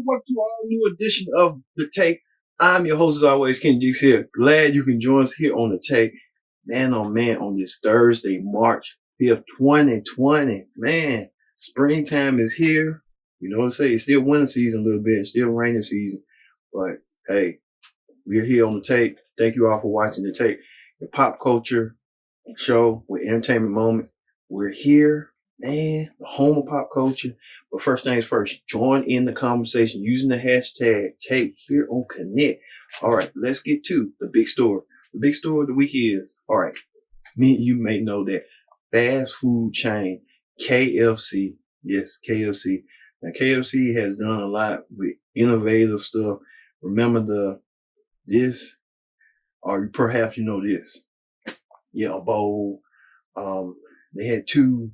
welcome to our new edition of The Take. I'm your host, as always, Ken Dix here. Glad you can join us here on The Take. Man, oh man, on this Thursday, March 5th, 2020. Man, springtime is here. You know what I'm saying? It's still winter season a little bit. It's still rainy season. But, hey, we're here on The Take. Thank you all for watching The Take, the pop culture show with entertainment moment. We're here, man, the home of pop culture. But first things first, join in the conversation using the hashtag Take here on Connect. All right, let's get to the big story. The big story of the week is, all right, you may know that fast food chain KFC, yes, KFC. Now, KFC has done a lot with innovative stuff. Remember this, or perhaps you know this. Yeah, a bowl. They had two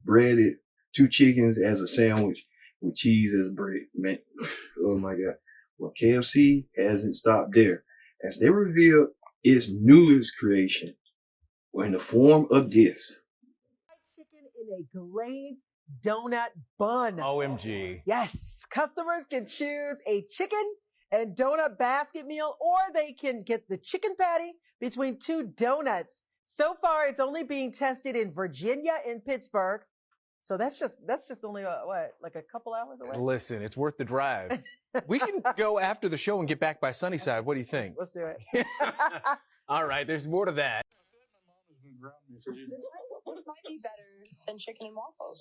chickens as a sandwich with cheese as bread. Man, oh my God. Well, KFC hasn't stopped there, as they revealed its newest creation, in the form of this. Chicken in a glazed donut bun. OMG. Yes, customers can choose a chicken and donut basket meal, or they can get the chicken patty between two donuts. So far, it's only being tested in Virginia and Pittsburgh. So that's just only like a couple hours away. Listen, it's worth the drive. We can go after the show and get back by Sunnyside. What do you think? Let's do it. All right, there's more to that. This might be better than chicken and waffles.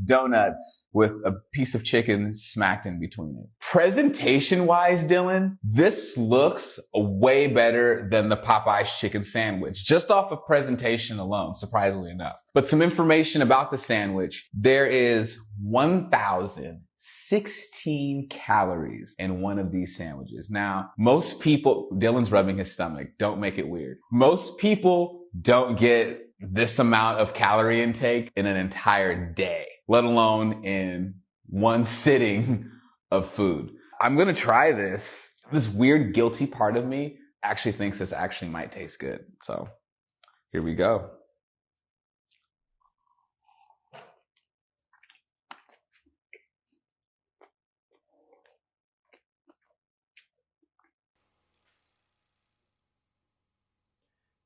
Donuts with a piece of chicken smacked in between it. Presentation-wise, Dylan, this looks way better than the Popeye's chicken sandwich, just off of presentation alone, surprisingly enough. But some information about the sandwich. There is 1,016 calories in one of these sandwiches. Now, most people, Dylan's rubbing his stomach. Don't make it weird. Most people don't get this amount of calorie intake in an entire day, let alone in one sitting of food. I'm going to try this. This weird guilty part of me actually thinks this actually might taste good. So here we go.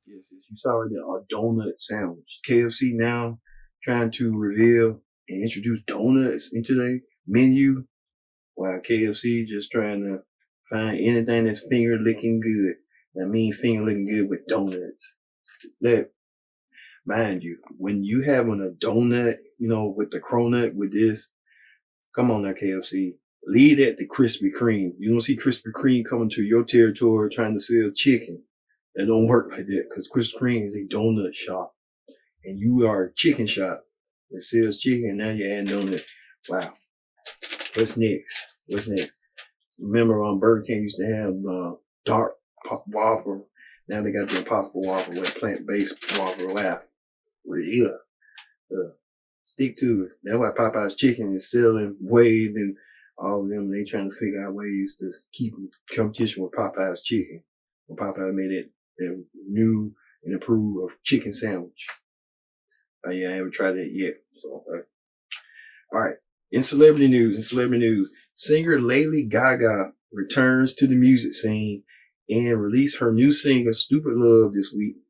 Yes, you saw it, a donut sandwich. KFC now trying to reveal and introduce donuts into their menu, while KFC just trying to find anything that's finger licking good. I mean, finger licking good with donuts. That, mind you, when you having a donut, you know, with the cronut with this, come on now, KFC. Lead at the Krispy Kreme. You don't see Krispy Kreme coming to your territory trying to sell chicken. That don't work like that, because Krispy Kreme is a donut shop, and you are a chicken shop that sells chicken, and now you're adding donut. Wow. What's next? Remember, Berg used to have dark waffle. Now they got the Impossible Waffle with plant-based waffle. Wow. Well, yeah. Stick to it. That's why Popeye's chicken is selling way than all of them. They trying to figure out ways to keep competition with Popeye's chicken. When Popeye made it new and improved of chicken sandwich. Yeah, I haven't tried that yet. So, all right. In celebrity news, singer Lady Gaga returns to the music scene and released her new single, Stupid Love, this week.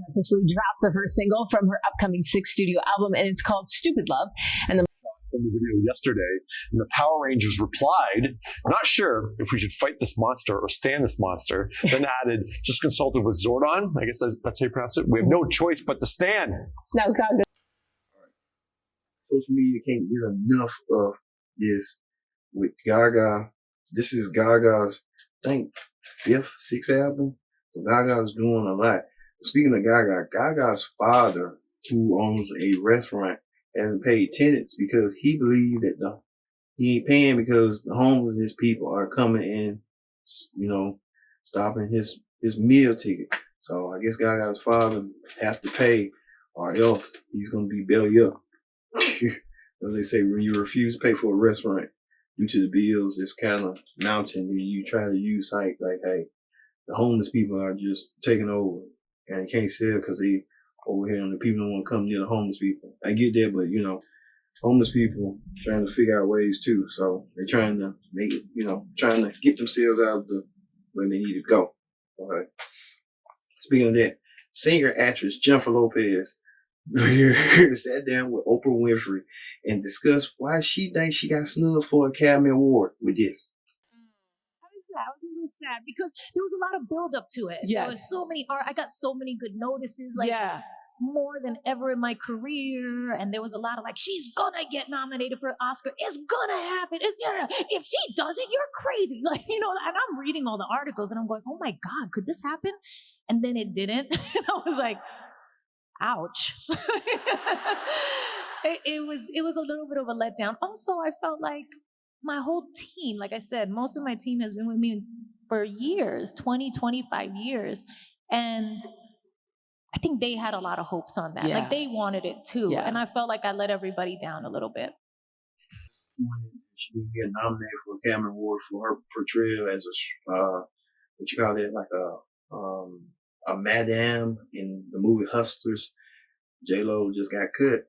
Officially dropped the first single from her upcoming 6th studio album, and it's called Stupid Love. And from the video yesterday, and the Power Rangers replied, "Not sure if we should fight this monster or stand this monster." Then added, "Just consulted with Zordon." I guess that's how you pronounce it. "We have no choice but to stand." No, God. Social media can't get enough of this with Gaga. This is Gaga's, I think, 5th, 6th album. So Gaga's doing a lot. Speaking of Gaga, Gaga's father, who owns a restaurant, hasn't paid tenants because he believed that he ain't paying because the homeless people are coming in, you know, stopping his meal ticket. So I guess Gaga's father has to pay, or else he's going to be belly up. As they say, when you refuse to pay for a restaurant due to the bills, it's kind of mounting, and you try to use like, hey, the homeless people are just taking over and can't sell because they over here and the people don't want to come near the homeless people. I get that, but you know, homeless people trying to figure out ways too. So they're trying to make it, trying to get themselves out of the where they need to go. All right. Speaking of that, singer actress Jennifer Lopez sat down with Oprah Winfrey and discussed why she thinks she got snubbed for an Academy Award with this. I was a little sad because there was a lot of build up to it. Yes. There was so many I got so many good notices, more than ever in my career. And there was a lot of she's gonna get nominated for an Oscar. It's gonna happen. If she doesn't, you're crazy. And I'm reading all the articles and I'm going, oh my God, could this happen? And then it didn't. And I was like, ouch. it was a little bit of a letdown. Also, I felt like my whole team, like I said, most of my team has been with me for years, 20, 25 years. And I think they had a lot of hopes on that. Yeah. They wanted it too. Yeah. And I felt like I let everybody down a little bit. She didn't get nominated for Academy Award for her portrayal as a madame in the movie Hustlers. J-Lo just got cut.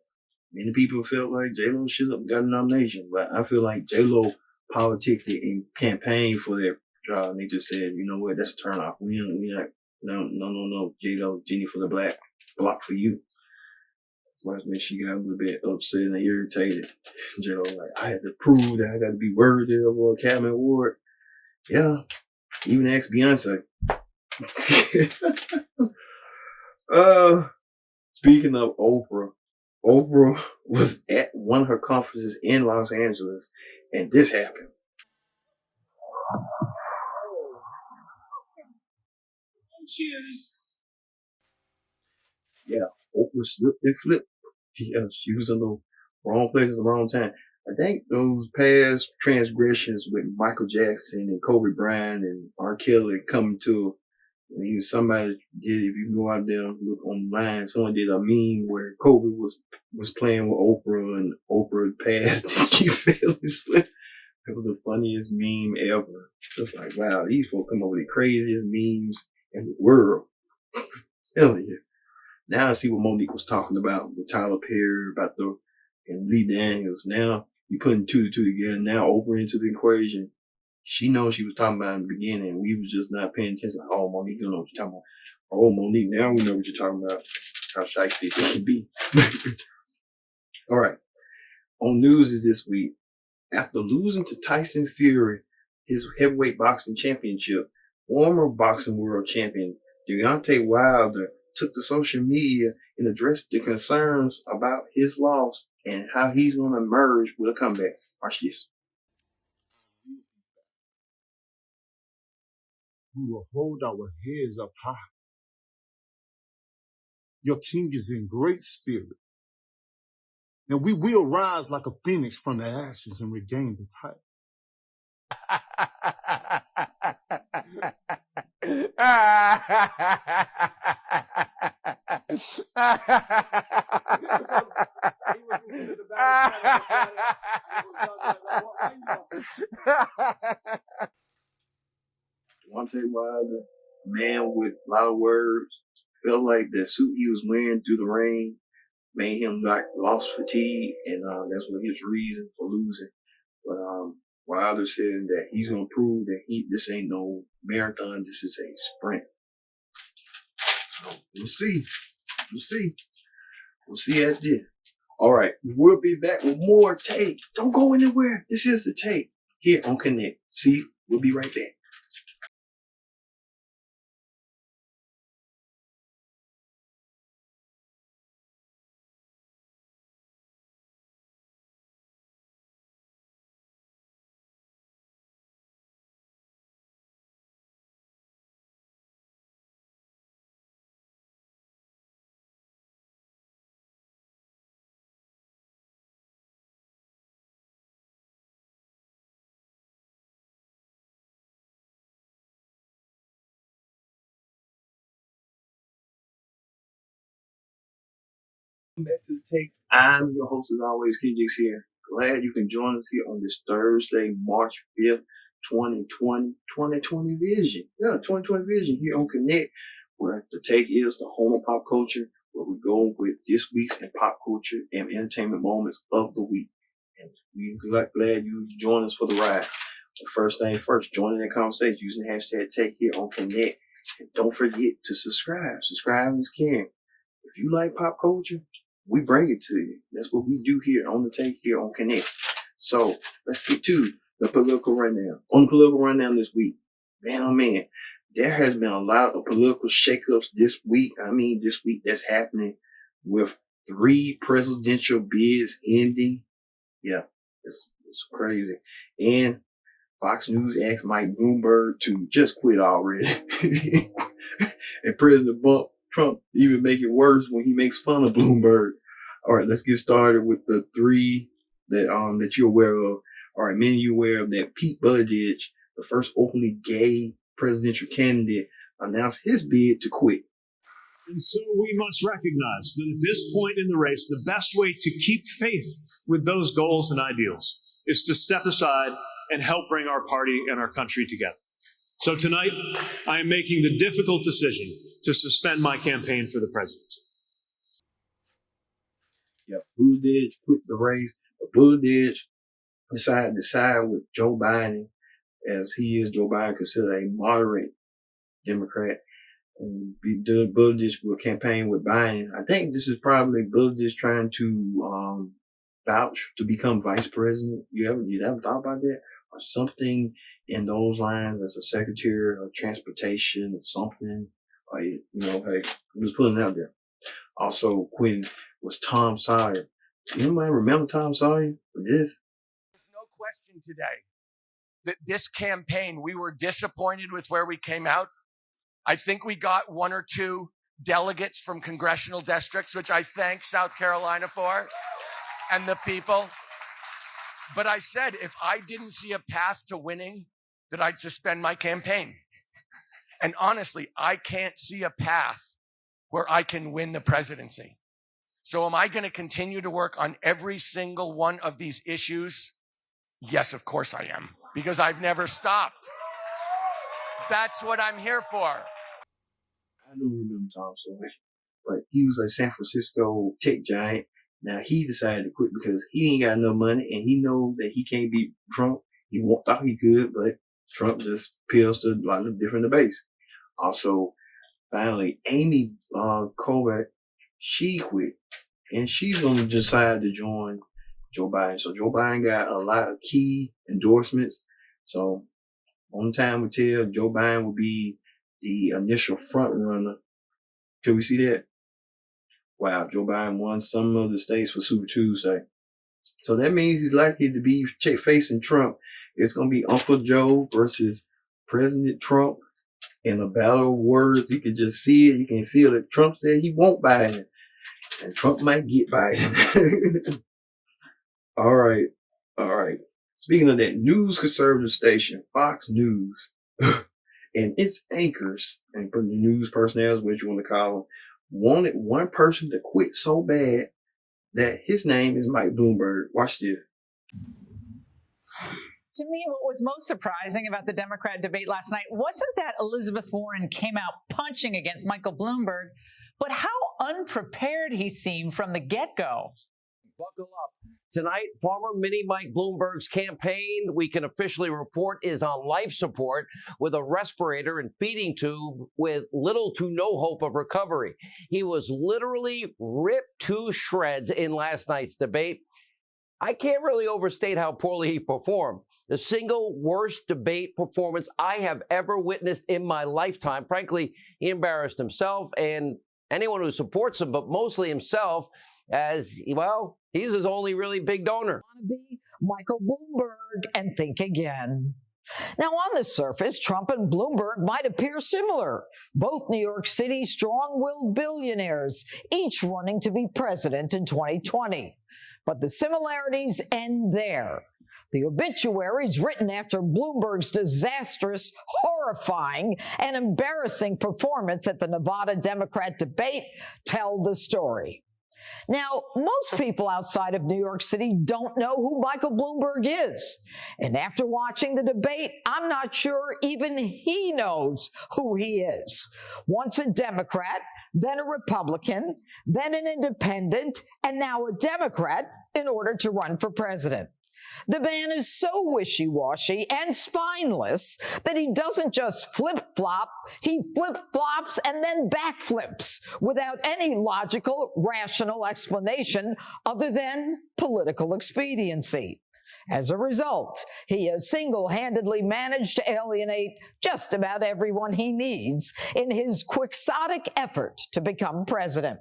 Many people felt like J-Lo should have got a nomination, but I feel like J-Lo politicked it and campaigned for that job. And they just said, you know what, that's a turnoff. We not, no, J-Lo, Jenny for the block for you. So I she got a little bit upset and irritated. J-Lo I had to prove that I got to be worthy of an Academy Award. Yeah, even asked Beyonce. Speaking of Oprah was at one of her conferences in Los Angeles, and this happened. Cheers. Yeah, Oprah slipped and flipped. She was in the wrong place at the wrong time. I think those past transgressions with Michael Jackson and Kobe Bryant and R. Kelly coming to somebody did, if you go out there and look online, someone did a meme where Kobe was playing with Oprah and Oprah passed and she fell asleep. It was the funniest meme ever. Just like, wow, these folks come up with the craziest memes in the world. Hell yeah. Now I see what Monique was talking about with Tyler Perry, and Lee Daniels. Now you putting two to two together. Now Oprah into the equation. She knows she was talking about in the beginning. We was just not paying attention. Oh, Monique, you know what you're talking about. Oh, Monique, now we know what you're talking about. How shiesty it can be. All right. On news is this week. After losing to Tyson Fury, his heavyweight boxing championship, former boxing world champion Deontay Wilder took to social media and addressed the concerns about his loss and how he's going to emerge with a comeback. Watch this. We will hold our heads up high. Your king is in great spirit. And we will rise like a phoenix from the ashes and regain the title. Deontay Wilder, a man with a lot of words, felt like the suit he was wearing through the rain made him lost fatigue, and that's what his reason for losing. But Wilder said that he's gonna prove that this ain't no marathon, this is a sprint. So we'll see. We'll see at this. All right, we'll be back with more tape. Don't go anywhere. This is the tape here on Connect. See, we'll be right back. Back to the take. I'm your host as always, KJX here. Glad you can join us here on this Thursday, March 5th, 2020 Vision. Yeah, 2020 Vision here on Connect, where the take is the home of pop culture, where we go with this week's in pop culture and entertainment moments of the week. And we're glad you join us for the ride. But first thing first, join in that conversation using the hashtag Take here on Connect. And don't forget to subscribe. Subscribe is caring. If you like pop culture, we bring it to you. That's what we do here on the Take here on Connect. So let's get to the political rundown. On the political rundown this week, man, oh man, there has been a lot of political shakeups this week. I mean, this week that's happening with 3 presidential bids ending. Yeah, it's crazy. And Fox News asked Mike Bloomberg to just quit already. And President Trump even make it worse when he makes fun of Bloomberg. All right, let's get started with the 3 that you're aware of. All right, many of you aware of that Pete Buttigieg, the first openly gay presidential candidate, announced his bid to quit. And so we must recognize that at this point in the race, the best way to keep faith with those goals and ideals is to step aside and help bring our party and our country together. So tonight, I am making the difficult decision to suspend my campaign for the presidency. Yeah, Buttigieg quit the race. But Buttigieg decided to side with Joe Biden, as he is Joe Biden considered a moderate Democrat. And Buttigieg will campaign with Biden. I think this is probably Buttigieg trying to vouch to become vice president. You ever thought about that? Or something in those lines as a secretary of transportation or something. Or, hey, I'm just putting it out there. Also quitting was Tom Sawyer. Anybody remember Tom Sawyer for this? There's no question today that this campaign, we were disappointed with where we came out. I think we got 1 or 2 delegates from congressional districts, which I thank South Carolina for and the people. But I said, if I didn't see a path to winning, that I'd suspend my campaign. And honestly, I can't see a path where I can win the presidency. So am I going to continue to work on every single one of these issues? Yes, of course I am, because I've never stopped. That's what I'm here for. I don't remember Tom Sawyer, but he was a San Francisco tech giant. Now he decided to quit because he ain't got no money and he knows that he can't beat Trump. He thought he could, but Trump just appeals to a lot of different debates. Also, finally, Amy Colbert, she quit, and she's going to decide to join Joe Biden. So Joe Biden got a lot of key endorsements. So on time we tell Joe Biden will be the initial front runner. Can we see that? Wow, Joe Biden won some of the states for Super Tuesday. So that means he's likely to be facing Trump. It's going to be Uncle Joe versus President Trump in a battle of words. You can just see it. You can feel that Trump said he won't Biden. And Trump might get Biden. All right. Speaking of that, news conservative station, Fox News, and its anchors, and the news personnel, what you want to call them, wanted one person to quit so bad that his name is Mike Bloomberg. Watch this. To me, what was most surprising about the Democrat debate last night wasn't that Elizabeth Warren came out punching against Michael Bloomberg, but how unprepared he seemed from the get-go. Buckle up. Tonight, former mini Mike Bloomberg's campaign, we can officially report, is on life support with a respirator and feeding tube with little to no hope of recovery. He was literally ripped to shreds in last night's debate. I can't really overstate how poorly he performed. The single worst debate performance I have ever witnessed in my lifetime. Frankly, he embarrassed himself and anyone who supports him, but mostly himself, as, well, he's his only really big donor. Be Michael Bloomberg and think again. Now, on the surface, Trump and Bloomberg might appear similar. Both New York City strong-willed billionaires, each running to be president in 2020. But the similarities end there. The obituaries written after Bloomberg's disastrous, horrifying, and embarrassing performance at the Nevada Democrat debate tell the story. Now, most people outside of New York City don't know who Michael Bloomberg is. And after watching the debate, I'm not sure even he knows who he is. Once a Democrat, then a Republican, then an independent, and now a Democrat in order to run for president. The man is so wishy-washy and spineless that he doesn't just flip-flop, he flip-flops and then backflips without any logical, rational explanation other than political expediency. As a result, he has single-handedly managed to alienate just about everyone he needs in his quixotic effort to become president.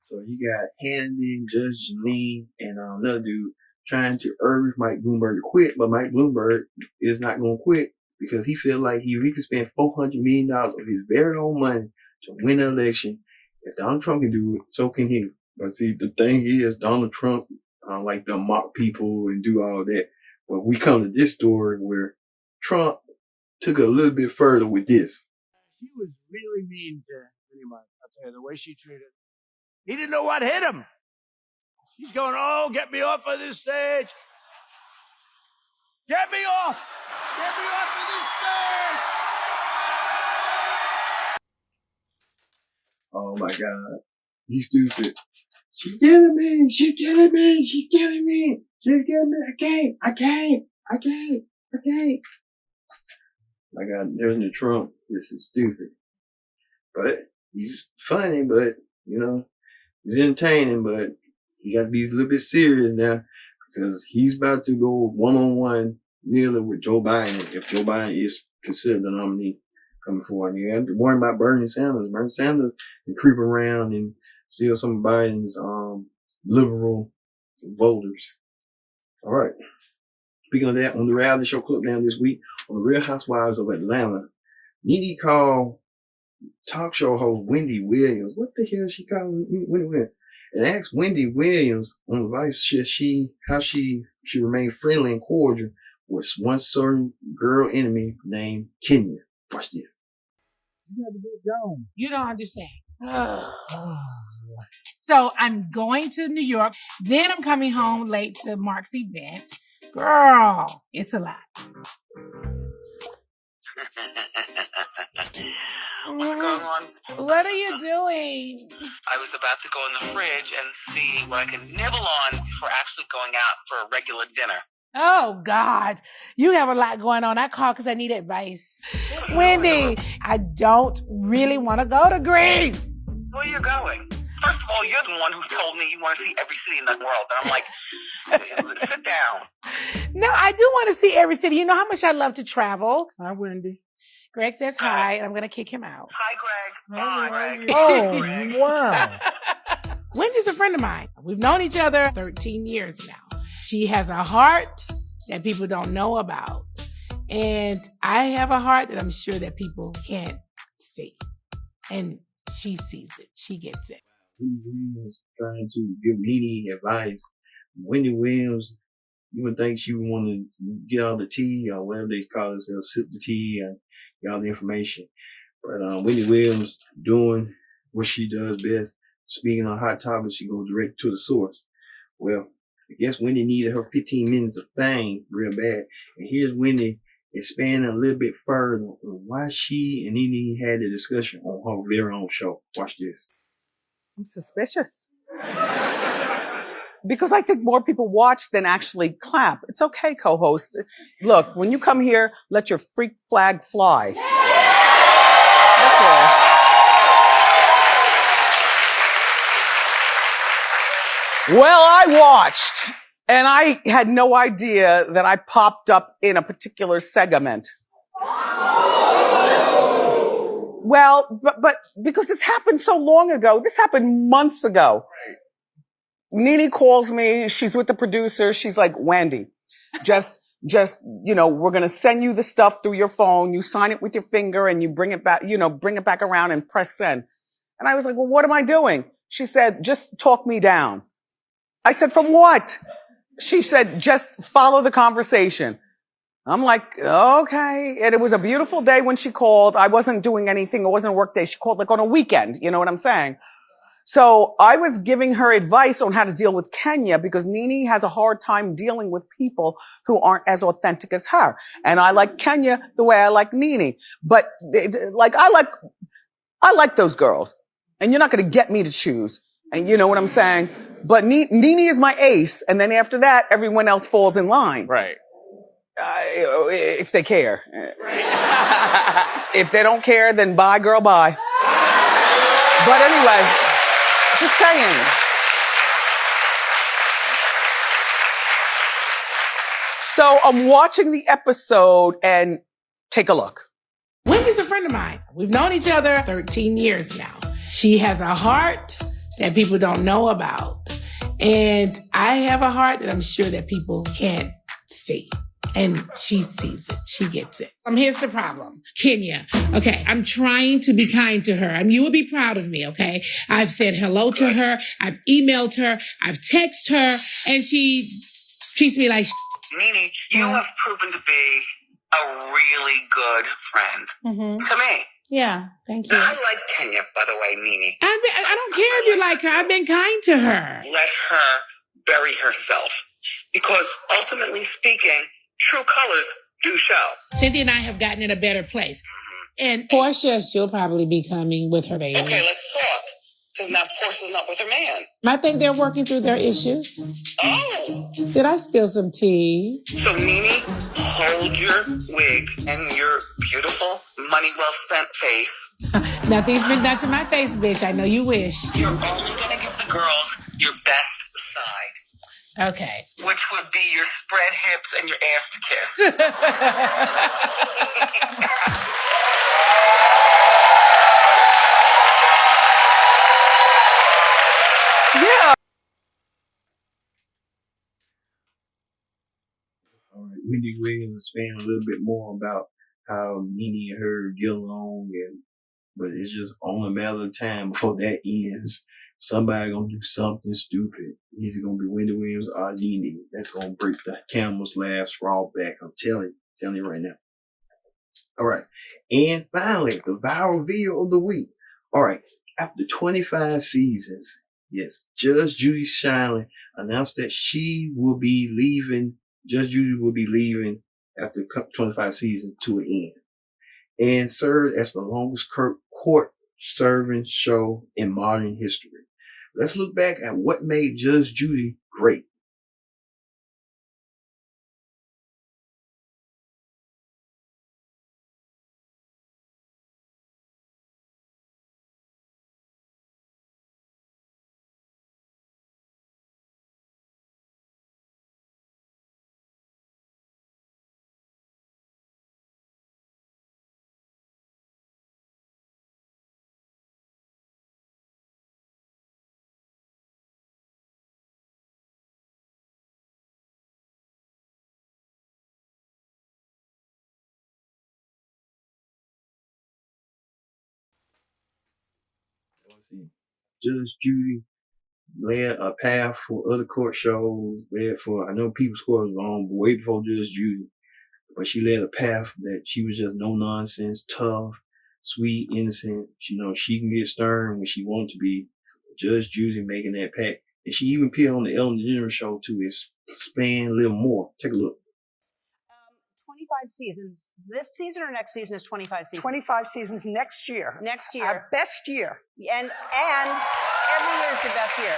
So you got Hannity, Judge Janine, and another dude trying to urge Mike Bloomberg to quit, but Mike Bloomberg is not going to quit because he feels like he could spend $400 million of his very own money to win the election. If Donald Trump can do it, so can he. But see, the thing is, Donald Trump like to mock people and do all that. But we come to this story where Trump took it a little bit further with this. She was really mean to anybody. I'll tell you, the way she treated him. He didn't know what hit him. She's going, oh, get me off of this stage. Get me off. Get me off of this stage. Oh my God. He's stupid. She's killing me. She's killing me. She's killing me. She's killing me. I can't. My God, there's no Trump. This is stupid. But he's funny, but, you know, he's entertaining, but he got to be a little bit serious now because he's about to go one-on-one nearly with Joe Biden if Joe Biden is considered the nominee coming forward. You have to worry about Bernie Sanders. Bernie Sanders can creep around and steal some of Biden's liberal voters. All right. Speaking of that, on the reality show Clip Down this week, on the Real Housewives of Atlanta, Nene called talk show host Wendy Williams. What the hell she called Wendy Williams? And asked Wendy Williams on advice how she should remain friendly and cordial with one certain girl enemy named Kenya. Watch this. You got to get going. You don't understand. So I'm going to New York. Then I'm coming home late to Mark's event. Girl, it's a lot. What's going on? What are you doing? I was about to go in the fridge and see what I could nibble on before actually going out for a regular dinner. Oh, God. You have a lot going on. I called because I need advice. Wendy, I don't really want to go to Greece. Where are you going? First of all, you're the one who told me you want to see every city in the world. And I'm like, sit down. No, I do want to see every city. You know how much I love to travel. Hi, Wendy. Greg says hi, and I'm going to kick him out. Hi, Greg. Oh, wow. Wendy's a friend of mine. We've known each other 13 years now. She has a heart that people don't know about. And I have a heart that I'm sure that people can't see. And she sees it. She gets it. Wendy Williams trying to give Nene advice. Wendy Williams, you would think she would want to get all the tea or whatever they call it, they'll sip the tea and get all the information. But Wendy Williams doing what she does best, speaking on hot topics, she goes direct to the source. Well, I guess Wendy needed her 15 minutes of fame real bad. And here's Wendy expanding a little bit further on why she and Nene had a discussion on her very own show. Watch this. I'm suspicious. Because I think more people watch than actually clap. It's okay, co-host. Look, when you come here, let your freak flag fly. That's all. Well, I watched, and I had no idea that I popped up in a particular segment. Well, but because this happened so long ago, this happened months ago. Nene calls me, she's with the producer, she's like, Wendy, just, you know, we're gonna send you the stuff through your phone, you sign it with your finger and you bring it back, bring it back around and press send. And I was like, well, what am I doing? She said, just talk me down. I said, from what? She said, just follow the conversation. I'm like, okay. And it was a beautiful day when she called. I wasn't doing anything. It wasn't a work day. She called like on a weekend. You know what I'm saying? So I was giving her advice on how to deal with Kenya because Nene has a hard time dealing with people who aren't as authentic as her. And I like Kenya the way I like Nene. But I I like those girls. And you're not going to get me to choose. And you know what I'm saying? But Nene is my ace. And then after that, everyone else falls in line. Right. If they care. If they don't care, then bye, girl, bye. But anyway, just saying. So I'm watching the episode and take a look. Wendy's a friend of mine. We've known each other 13 years now. She has a heart that people don't know about. And I have a heart that I'm sure that people can't see. And she sees it. She gets it. Here's the problem. Kenya. Okay, I'm trying to be kind to her. You will be proud of me, okay? I've said hello to her. I've emailed her. I've texted her. And she treats me like Nene, you have proven to be a really good friend to me. Yeah, thank you. I like Kenya, by the way, Nene. I don't care if you like her. I've been kind to her. Let her bury herself. Because ultimately speaking, true colors do show. Cynthia and I have gotten in a better place. And Portia, she'll probably be coming with her baby. Okay, let's talk. Because now Portia's not with her man. I think they're working through their issues. Oh! Did I spill some tea? So, Nene, hold your wig and your beautiful, money well-spent face. Nothing's been done to my face, bitch. I know you wish. You're only going to give the girls your best side. Okay. Which would be your spread hips and your ass to kiss. Yeah. All right, Wendy Williams explained a little bit more about how Nene and her get along, but it's just only a matter of time before that ends. Somebody gonna do something stupid. Either gonna be Wendy Williams or Nene. That's gonna break the camel's last straw back. I'm telling you right now. All right, and finally, the viral video of the week. All right, after 25 seasons. Yes, Judge Judy Shyland announced that she will be leaving. Judge Judy will be leaving after 25 seasons to an end, and served as the longest court-serving show in modern history. Let's look back at what made Judge Judy great. Judge Judy led a path for other court shows, I know People's Court was long, but way before Judge Judy. But she led a path that she was just no nonsense, tough, sweet, innocent. She can get stern when she wants to be. Judge Judy making that pact. And she even appeared on the Ellen DeGeneres show to expand a little more. Take a look. 25 seasons. This season or next season is 25 seasons? 25 seasons next year. Next year. Our best year. And every year is the best year.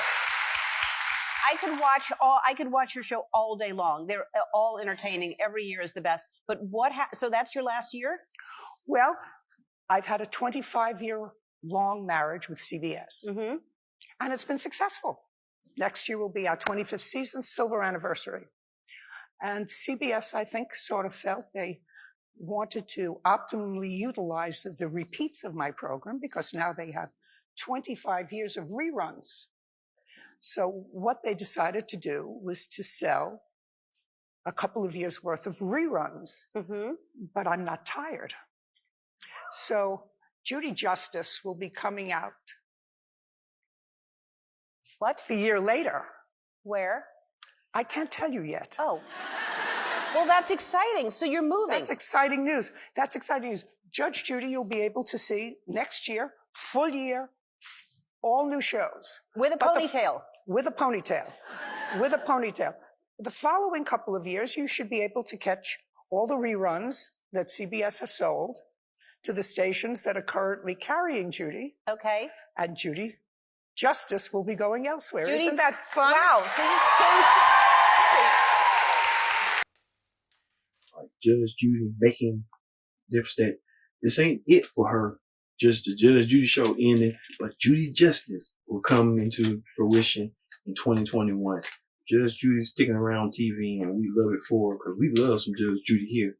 I could watch your show all day long. They're all entertaining. Every year is the best. But so that's your last year? Well, I've had a 25-year-long marriage with CBS. And it's been successful. Next year will be our 25th season, silver anniversary. And CBS, I think, sort of felt they wanted to optimally utilize the repeats of my program because now they have 25 years of reruns. So what they decided to do was to sell a couple of years worth of reruns. But I'm not tired. So Judy Justice will be coming out. What? The year later. Where? I can't tell you yet. Oh. Well, that's exciting. So you're moving. That's exciting news. That's exciting news. Judge Judy, you'll be able to see next year, full year, all new shows. With a ponytail. With a ponytail. With a ponytail. The following couple of years, you should be able to catch all the reruns that CBS has sold to the stations that are currently carrying Judy. Okay. And Judy, justice will be going elsewhere. Judy, Isn't that fun? Wow. So you've changed. Judge Judy making difference that this ain't it for her. Just the Judge Judy show ended, but Judy Justice will come into fruition in 2021. Judge Judy's sticking around TV, and we love it for her because we love some Judge Judy here.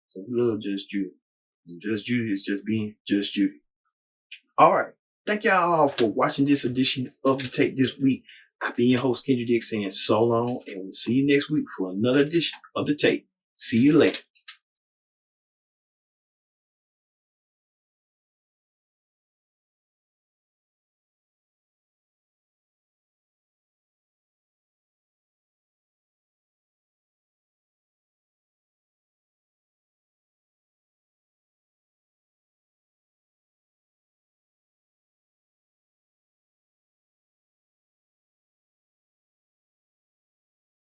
So we love Judge Judy. And Judge Judy is just being Judge Judy. All right. Thank y'all all for watching this edition of The Take this week. I've been your host, Kendra Dick, saying so long, and we'll see you next week for another edition of The Take. See you later.